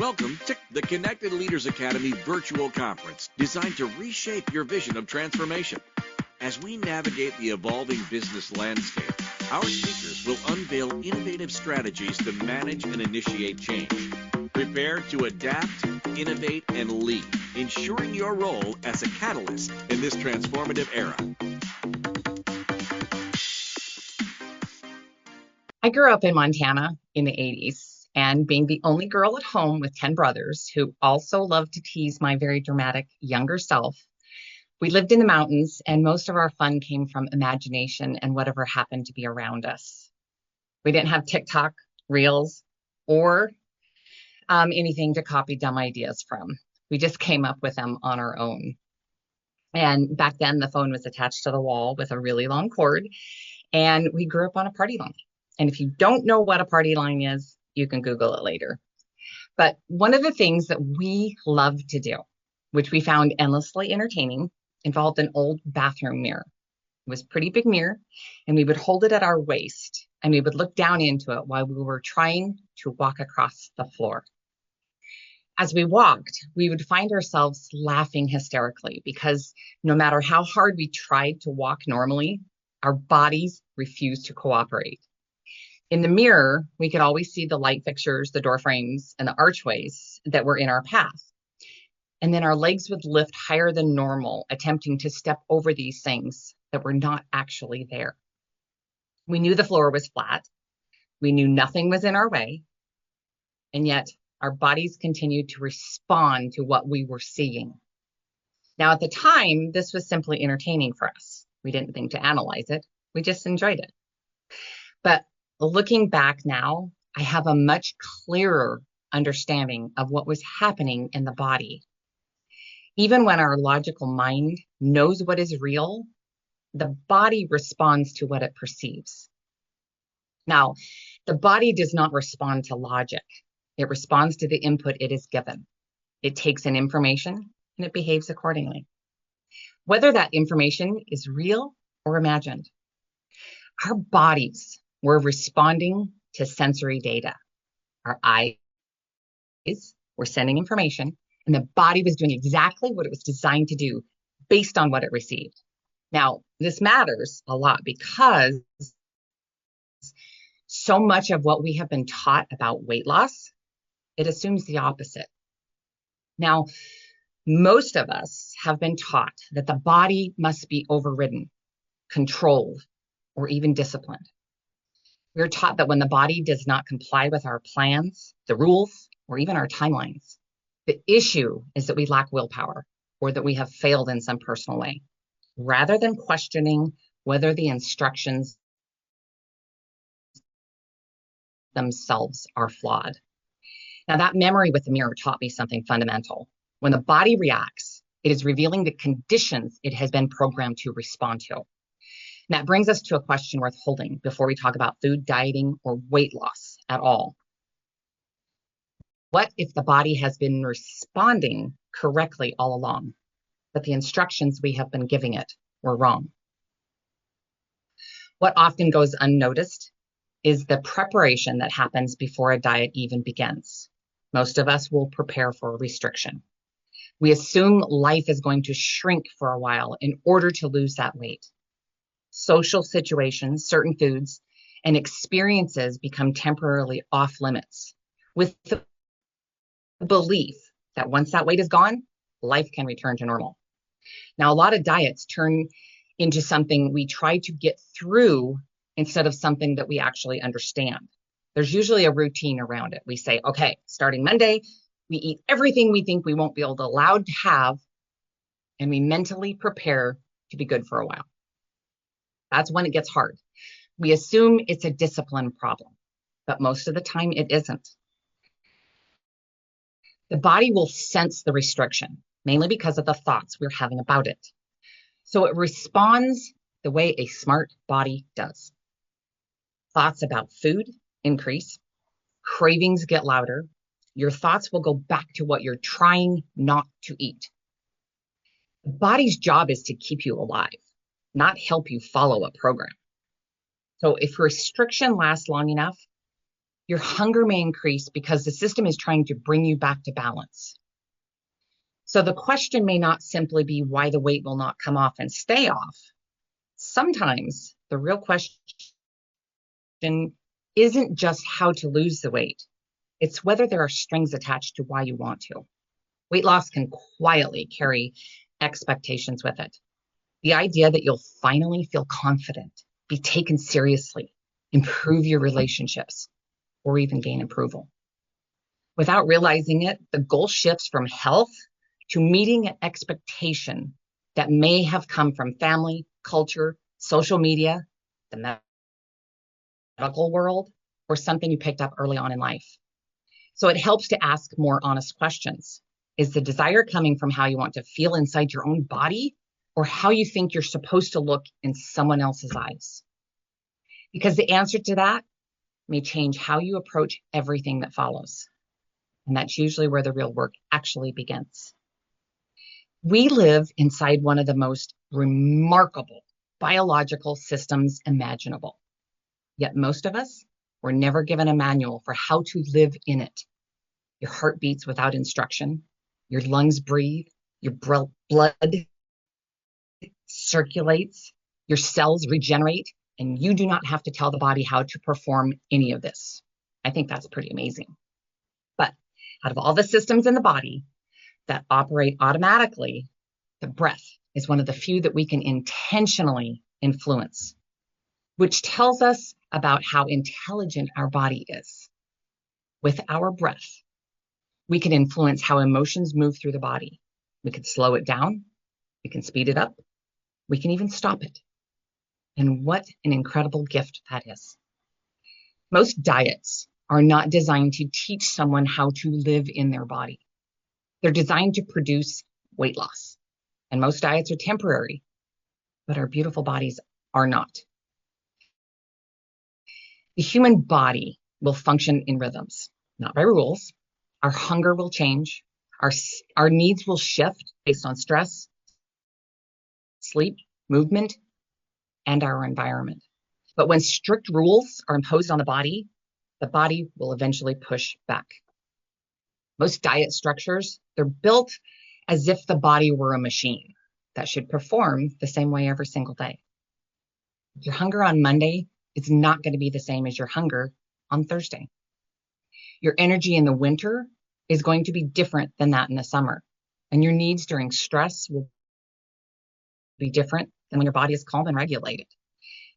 Welcome to the Connected Leaders Academy virtual conference designed to reshape your vision of transformation. As we navigate the evolving business landscape, our speakers will unveil innovative strategies to manage and initiate change. Prepare to adapt, innovate, and lead, ensuring your role as a catalyst in this transformative era. I grew up in Montana in the 80s, and being the only girl at home with 10 brothers who also loved to tease my very dramatic younger self, we lived in the mountains, and most of our fun came from imagination and whatever happened to be around us. We didn't have TikTok, Reels, or anything to copy dumb ideas from. We just came up with them on our own. And back then, the phone was attached to the wall with a really long cord, and we grew up on a party line. And if you don't know what a party line is, you can Google it later. But one of the things that we loved to do, which we found endlessly entertaining, involved an old bathroom mirror. It was a pretty big mirror, and we would hold it at our waist, and we would look down into it while we were trying to walk across the floor. As we walked, we would find ourselves laughing hysterically because no matter how hard we tried to walk normally, our bodies refused to cooperate. In the mirror, we could always see the light fixtures, the door frames, and the archways that were in our path. And then our legs would lift higher than normal, attempting to step over these things that were not actually there. We knew the floor was flat. We knew nothing was in our way. And yet our bodies continued to respond to what we were seeing. Now, at the time, this was simply entertaining for us. We didn't think to analyze it. We just enjoyed it. But looking back now, I have a much clearer understanding of what was happening in the body. Even when our logical mind knows what is real, the body responds to what it perceives. Now, the body does not respond to logic. It responds to the input it is given. It takes in information and it behaves accordingly, whether that information is real or imagined. Our bodies were responding to sensory data. Our eyes were sending information, and the body was doing exactly what it was designed to do based on what it received. Now, this matters a lot because so much of what we have been taught about weight loss, it assumes the opposite. Now, most of us have been taught that the body must be overridden, controlled, or even disciplined. We're taught that when the body does not comply with our plans, the rules, or even our timelines, the issue is that we lack willpower or that we have failed in some personal way, rather than questioning whether the instructions themselves are flawed. Now, that memory with the mirror taught me something fundamental. When the body reacts, it is revealing the conditions it has been programmed to respond to. And that brings us to a question worth holding before we talk about food, dieting, or weight loss at all. What if the body has been responding correctly all along, but the instructions we have been giving it were wrong? What often goes unnoticed is the preparation that happens before a diet even begins. Most of us will prepare for a restriction. We assume life is going to shrink for a while in order to lose that weight. Social situations, certain foods, and experiences become temporarily off limits with the belief that once that weight is gone, life can return to normal. Now, a lot of diets turn into something we try to get through instead of something that we actually understand. There's usually a routine around it. We say, okay, starting Monday, we eat everything we think we won't be allowed to have, and we mentally prepare to be good for a while. That's when it gets hard. We assume it's a discipline problem, but most of the time it isn't. The body will sense the restriction, mainly because of the thoughts we're having about it. So it responds the way a smart body does. Thoughts about food increase, cravings get louder, your thoughts will go back to what you're trying not to eat. The body's job is to keep you alive, not help you follow a program. So if restriction lasts long enough, Your hunger may increase because the system is trying to bring you back to balance. So the question may not simply be why the weight will not come off and stay off. Sometimes the real question isn't just how to lose the weight. It's whether there are strings attached to why you want to. Weight loss can quietly carry expectations with it. The idea that you'll finally feel confident, be taken seriously, improve your relationships, or even gain approval. Without realizing it, the goal shifts from health to meeting an expectation that may have come from family, culture, social media, the medical world, or something you picked up early on in life. So it helps to ask more honest questions. Is the desire coming from how you want to feel inside your own body, or how you think you're supposed to look in someone else's eyes? Because the answer to that may change how you approach everything that follows. And that's usually where the real work actually begins. We live inside one of the most remarkable biological systems imaginable. Yet most of us were never given a manual for how to live in it. Your heart beats without instruction. Your lungs breathe. Your blood circulates. Your cells regenerate. And you do not have to tell the body how to perform any of this. I think that's pretty amazing. But out of all the systems in the body that operate automatically, the breath is one of the few that we can intentionally influence, which tells us about how intelligent our body is. With our breath, we can influence how emotions move through the body. We can slow it down. We can speed it up. We can even stop it. And what an incredible gift that is. Most diets are not designed to teach someone how to live in their body. They're designed to produce weight loss. And most diets are temporary, but our beautiful bodies are not. The human body will function in rhythms, not by rules. Our hunger will change. Our needs will shift based on stress, sleep, movement, and our environment. But when strict rules are imposed on the body will eventually push back. Most diet structures, they're built as if the body were a machine that should perform the same way every single day. Your hunger on Monday is not going to be the same as your hunger on Thursday. Your energy in the winter is going to be different than that in the summer. And your needs during stress will be different than when your body is calm and regulated.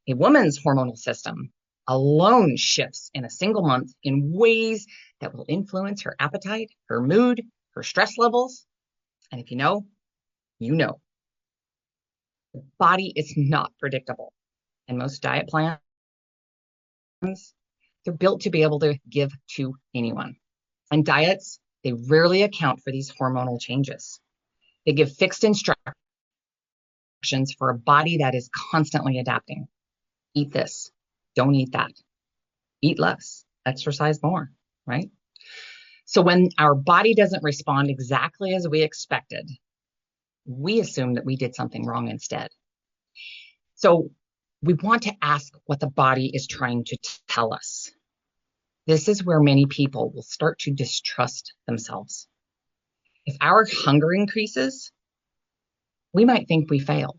A woman's hormonal system alone shifts in a single month in ways that will influence her appetite, her mood, her stress levels. And if you know, you know. The body is not predictable. And most diet plans, they're built to be able to give to anyone. And diets, they rarely account for these hormonal changes. They give fixed instructions for a body that is constantly adapting. Eat this, don't eat that. Eat less, exercise more, right? So when our body doesn't respond exactly as we expected, we assume that we did something wrong instead. So we want to ask what the body is trying to tell us. This is where many people will start to distrust themselves. If our hunger increases, we might think we failed.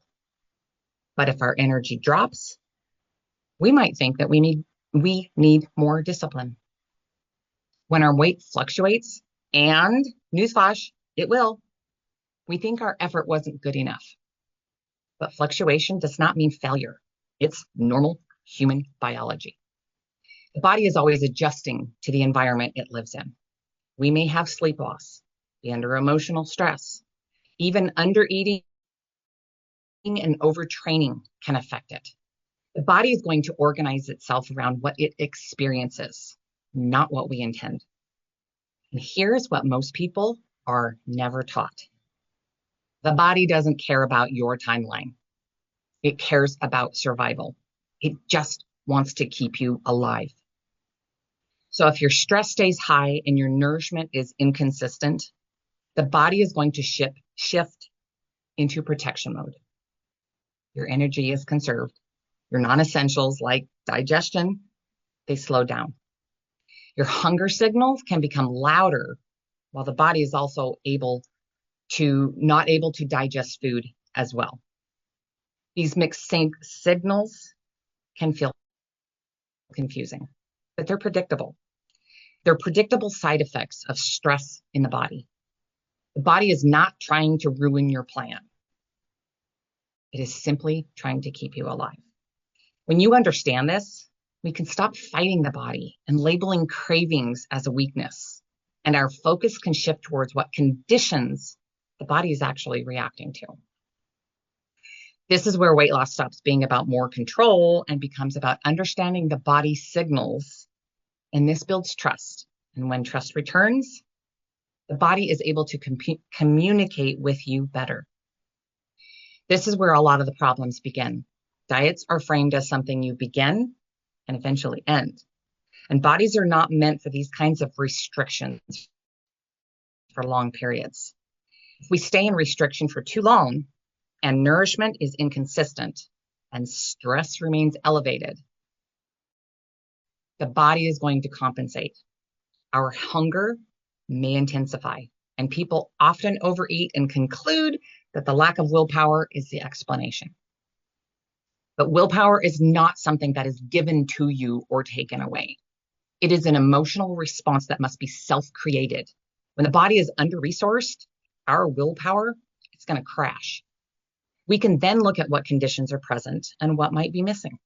But if our energy drops, we might think that we need more discipline. When our weight fluctuates, and newsflash, it will, we think our effort wasn't good enough. But fluctuation does not mean failure. It's normal human biology. The body is always adjusting to the environment it lives in. We may have sleep loss, be under emotional stress. Even undereating and overtraining can affect it. The body is going to organize itself around what it experiences, not what we intend. And here's what most people are never taught. The body doesn't care about your timeline. It cares about survival. It just wants to keep you alive. So if your stress stays high and your nourishment is inconsistent, the body is going to shift into protection mode. Your energy is conserved. Your non-essentials like digestion, they slow down. Your hunger signals can become louder while the body is also not able to digest food as well. These mixed signals can feel confusing, but they're predictable. They're predictable side effects of stress in the body. The body is not trying to ruin your plan. It is simply trying to keep you alive. When you understand this, we can stop fighting the body and labeling cravings as a weakness, and our focus can shift towards what conditions the body is actually reacting to. This is where weight loss stops being about more control and becomes about understanding the body's signals, and this builds trust. And when trust returns, the body is able to communicate with you better. This is where a lot of the problems begin. Diets are framed as something you begin and eventually end. And bodies are not meant for these kinds of restrictions for long periods. If we stay in restriction for too long and nourishment is inconsistent and stress remains elevated, the body is going to compensate. Our hunger may intensify, and people often overeat and conclude that the lack of willpower is the explanation. But willpower is not something that is given to you or taken away. It is an emotional response that must be self-created. When the body is under-resourced, our willpower is going to crash. We can then look at what conditions are present and what might be missing.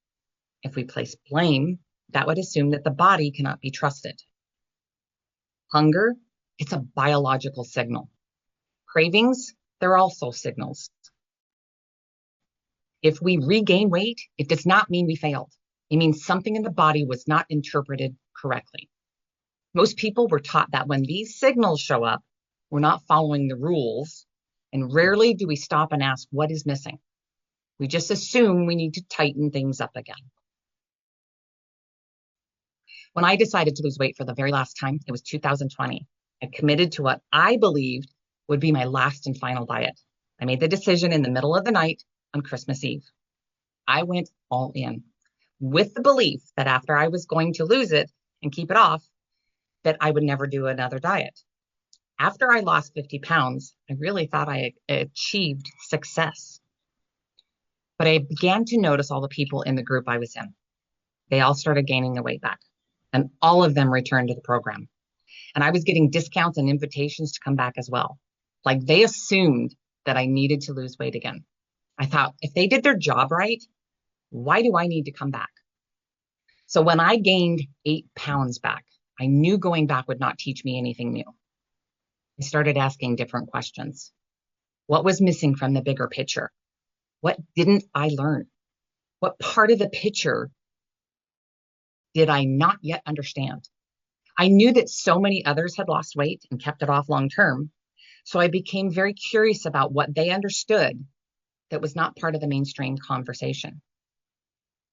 If we place blame, that would assume that the body cannot be trusted. Hunger, it's a biological signal. Cravings, they're also signals. If we regain weight, it does not mean we failed. It means something in the body was not interpreted correctly. Most people were taught that when these signals show up, we're not following the rules, and rarely do we stop and ask what is missing. We just assume we need to tighten things up again. When I decided to lose weight for the very last time, it was 2020. I committed to what I believed would be my last and final diet. I made the decision in the middle of the night on Christmas Eve. I went all in with the belief that after I was going to lose it and keep it off, that I would never do another diet. After I lost 50 pounds, I really thought I achieved success. But I began to notice all the people in the group I was in. They all started gaining the weight back, and all of them returned to the program. And I was getting discounts and invitations to come back as well. Like they assumed that I needed to lose weight again. I thought, if they did their job right, why do I need to come back? So when I gained 8 pounds back, I knew going back would not teach me anything new. I started asking different questions. What was missing from the bigger picture? What didn't I learn? What part of the picture did I not yet understand? I knew that so many others had lost weight and kept it off long term, so I became very curious about what they understood that was not part of the mainstream conversation.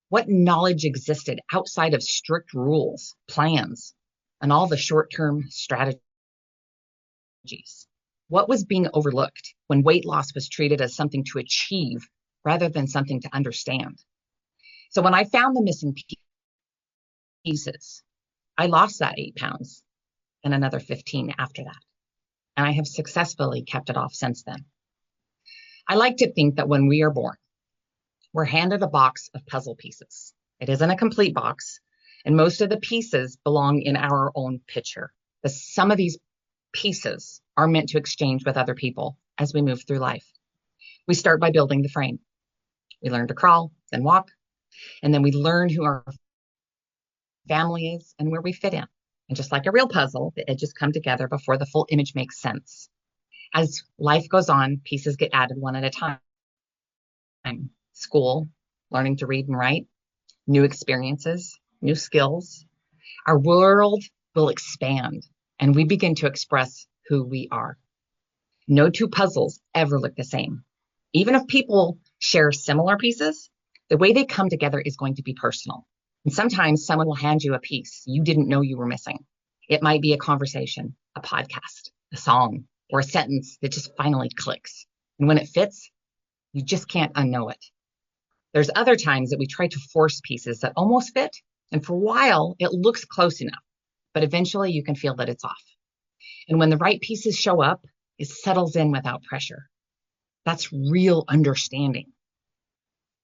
What knowledge existed outside of strict rules, plans, and all the short-term strategies? What was being overlooked when weight loss was treated as something to achieve rather than something to understand? So when I found the missing pieces, I lost that 8 pounds and another 15 after that. And I have successfully kept it off since then. I like to think that when we are born, we're handed a box of puzzle pieces. It isn't a complete box, and most of the pieces belong in our own picture. But some of these pieces are meant to exchange with other people as we move through life. We start by building the frame. We learn to crawl, then walk, and then we learn who our family is and where we fit in. And just like a real puzzle, the edges come together before the full image makes sense. As life goes on, pieces get added one at a time. School, learning to read and write, new experiences, new skills. Our world will expand, and we begin to express who we are. No two puzzles ever look the same. Even if people share similar pieces, the way they come together is going to be personal. And sometimes someone will hand you a piece you didn't know you were missing. It might be a conversation, a podcast, a song, or a sentence that just finally clicks. And when it fits, you just can't unknow it. There's other times that we try to force pieces that almost fit, and for a while, it looks close enough. but eventually you can feel that it's off. And when the right pieces show up, it settles in without pressure. That's real understanding.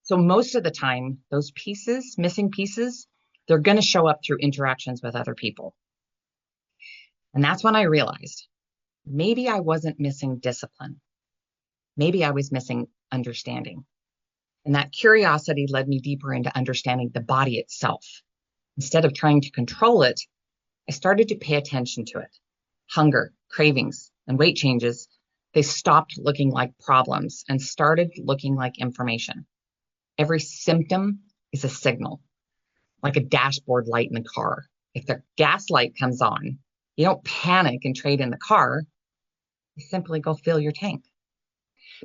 So most of the time, those pieces, missing pieces, they're going to show up through interactions with other people. And that's when I realized maybe I wasn't missing discipline. Maybe I was missing understanding. And that curiosity led me deeper into understanding the body itself. Instead of trying to control it, I started to pay attention to it. Hunger, cravings, and weight changes, they stopped looking like problems and started looking like information. Every symptom is a signal, like a dashboard light in the car. If the gas light comes on, you don't panic and trade in the car. You simply go fill your tank.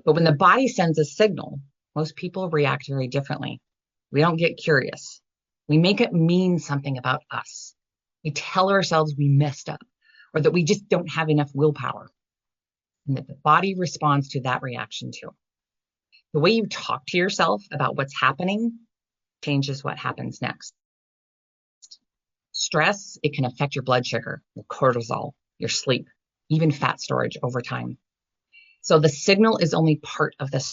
But when the body sends a signal, most people react very differently. We don't get curious. We make it mean something about us. We tell ourselves we messed up or that we just don't have enough willpower. And that the body responds to that reaction too. The way you talk to yourself about what's happening changes what happens next. Stress, it can affect your blood sugar, your cortisol, your sleep, even fat storage over time. So the signal is only part of the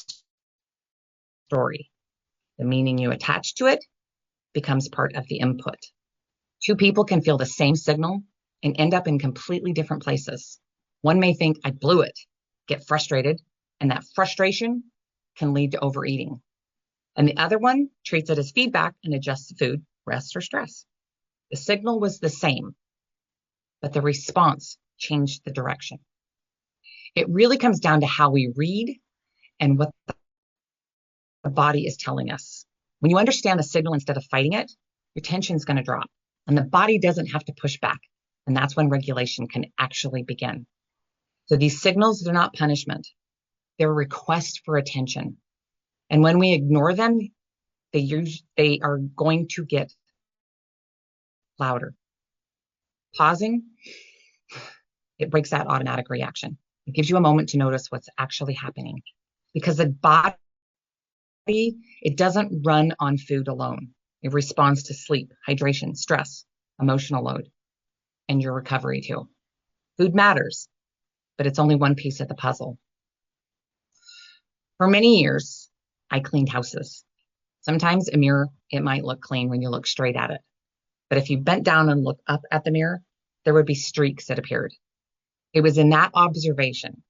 story. The meaning you attach to it becomes part of the input. Two people can feel the same signal and end up in completely different places. One may think, I blew it, get frustrated, and that frustration can lead to overeating. And the other one treats it as feedback and adjusts the food, rest, or stress. The signal was the same, but the response changed the direction. It really comes down to how we read and what the body is telling us. When you understand the signal instead of fighting it, your tension is going to drop and the body doesn't have to push back. And that's when regulation can actually begin. So these signals, they're not punishment. They're requests for attention. And when we ignore them, they are going to get louder. Pausing, it breaks that automatic reaction. It gives you a moment to notice what's actually happening. Because the body, it doesn't run on food alone. It responds to sleep, hydration, stress, emotional load, and your recovery too. Food matters, but it's only one piece of the puzzle. For many years, I cleaned houses. Sometimes a mirror, it might look clean when you look straight at it. But if you bent down and looked up at the mirror, there would be streaks that appeared. It was in that observation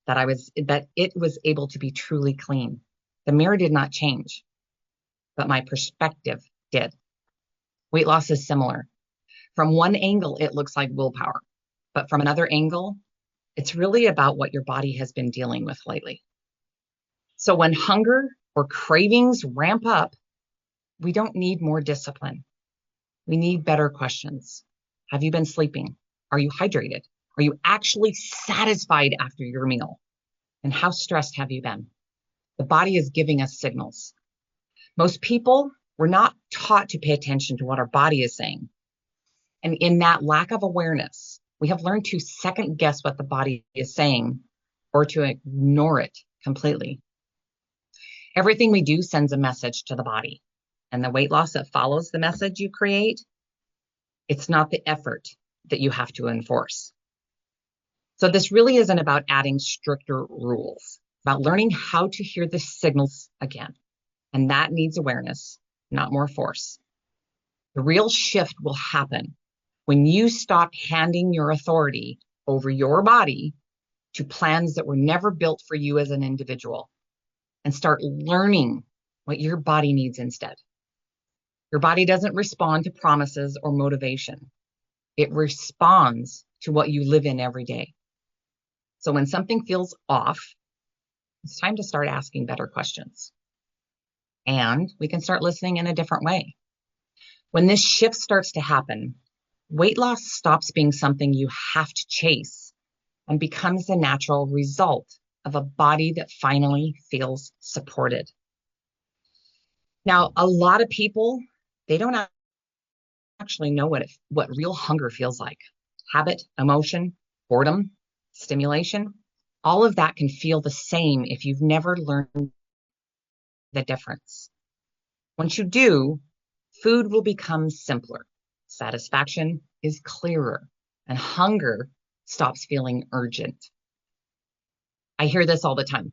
that it was able to be truly clean. The mirror did not change, but my perspective did. Weight loss is similar. From one angle, it looks like willpower, but from another angle, it's really about what your body has been dealing with lately. So when hunger or cravings ramp up, we don't need more discipline. We need better questions. Have you been sleeping? Are you hydrated? Are you actually satisfied after your meal? And how stressed have you been? The body is giving us signals. Most people, we're not taught to pay attention to what our body is saying. And in that lack of awareness, we have learned to second guess what the body is saying or to ignore it completely. Everything we do sends a message to the body. And the weight loss that follows the message you create, it's not the effort that you have to enforce. So this really isn't about adding stricter rules, about learning how to hear the signals again. And that needs awareness, not more force. The real shift will happen when you stop handing your authority over your body to plans that were never built for you as an individual and start learning what your body needs instead. Your body doesn't respond to promises or motivation. It responds to what you live in every day. So when something feels off, it's time to start asking better questions. And we can start listening in a different way. When this shift starts to happen, weight loss stops being something you have to chase and becomes the natural result of a body that finally feels supported. Now, a lot of people, they don't actually know what real hunger feels like. Habit, emotion, boredom, stimulation, all of that can feel the same if you've never learned the difference. Once you do, food will become simpler. satisfaction is clearer, and hunger stops feeling urgent. I hear this all the time.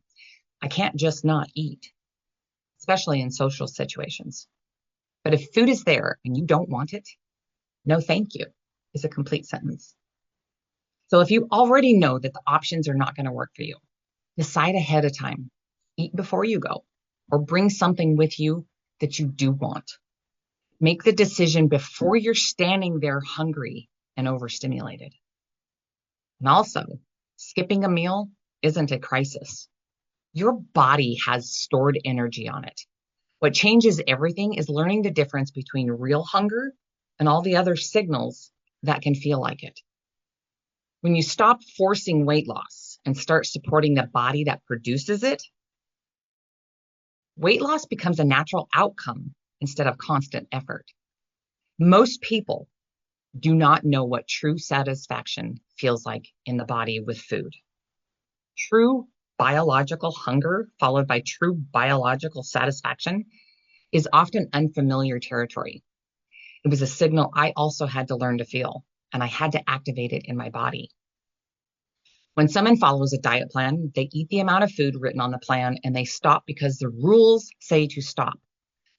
I can't just not eat, especially in social situations. But if food is there and you don't want it, no thank you is a complete sentence. So if you already know that the options are not going to work for you, decide ahead of time. Eat before you go, or bring something with you that you do want. Make the decision before you're standing there hungry and overstimulated. And also, skipping a meal isn't a crisis. Your body has stored energy on it. What changes everything is learning the difference between real hunger and all the other signals that can feel like it. When you stop forcing weight loss and start supporting the body that produces it, weight loss becomes a natural outcome instead of constant effort. Most people do not know what true satisfaction feels like in the body with food. True biological hunger followed by true biological satisfaction is often unfamiliar territory. It was a signal I also had to learn to feel, and I had to activate it in my body. When someone follows a diet plan, they eat the amount of food written on the plan and they stop because the rules say to stop.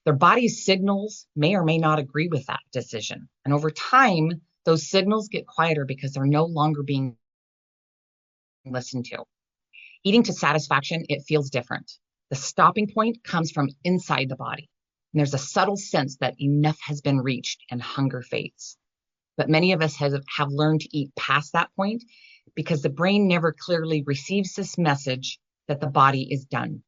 Their body's signals may or may not agree with that decision. And over time, those signals get quieter because they're no longer being listened to. Eating to satisfaction, it feels different. The stopping point comes from inside the body. And there's a subtle sense that enough has been reached and hunger fades. But many of us have learned to eat past that point because the brain never clearly receives this message that the body is done.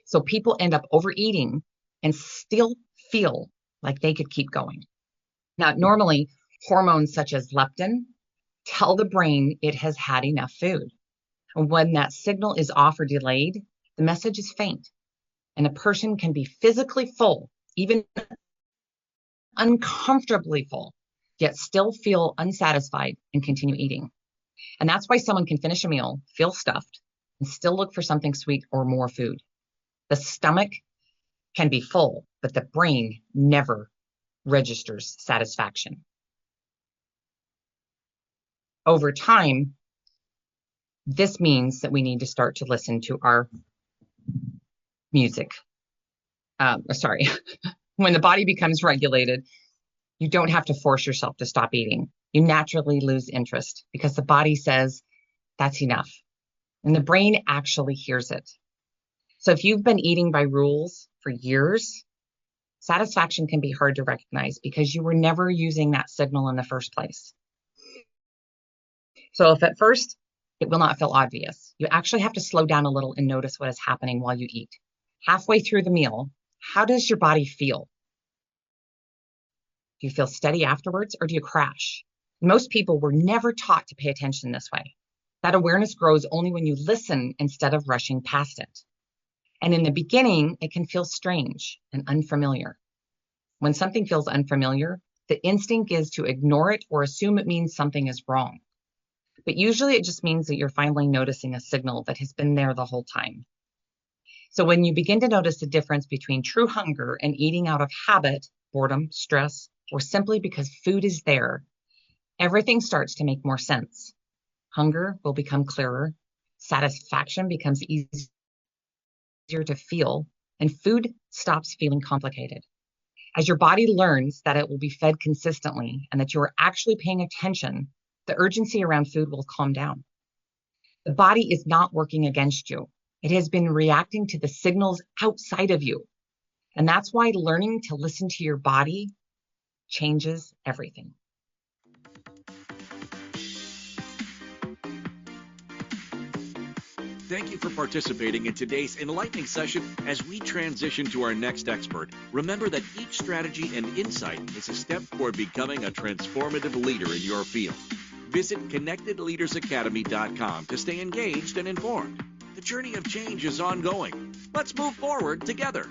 So people end up overeating and still feel like they could keep going. Now, normally, hormones such as leptin tell the brain it has had enough food. And when that signal is off or delayed, the message is faint. And a person can be physically full, even uncomfortably full, yet still feel unsatisfied and continue eating. And that's why someone can finish a meal, feel stuffed, and still look for something sweet or more food. The stomach can be full, but the brain never registers satisfaction. Over time, this means that we need to start to listen to our music. When the body becomes regulated, you don't have to force yourself to stop eating. You naturally lose interest because the body says, that's enough. And the brain actually hears it. So if you've been eating by rules for years, satisfaction can be hard to recognize because you were never using that signal in the first place. So if at first it will not feel obvious, you actually have to slow down a little and notice what is happening while you eat. Halfway through the meal, how does your body feel? Do you feel steady afterwards or do you crash? Most people were never taught to pay attention this way. That awareness grows only when you listen instead of rushing past it. And in the beginning, it can feel strange and unfamiliar. When something feels unfamiliar, the instinct is to ignore it or assume it means something is wrong. But usually it just means that you're finally noticing a signal that has been there the whole time. So when you begin to notice the difference between true hunger and eating out of habit, boredom, stress, or simply because food is there, everything starts to make more sense. Hunger will become clearer, satisfaction becomes easier to feel, and food stops feeling complicated. As your body learns that it will be fed consistently and that you are actually paying attention, the urgency around food will calm down. The body is not working against you. It has been reacting to the signals outside of you. And that's why learning to listen to your body changes everything. Thank you for participating in today's enlightening session. As we transition to our next expert, remember that each strategy and insight is a step toward becoming a transformative leader in your field. Visit connectedleadersacademy.com to stay engaged and informed. The journey of change is ongoing. Let's move forward together.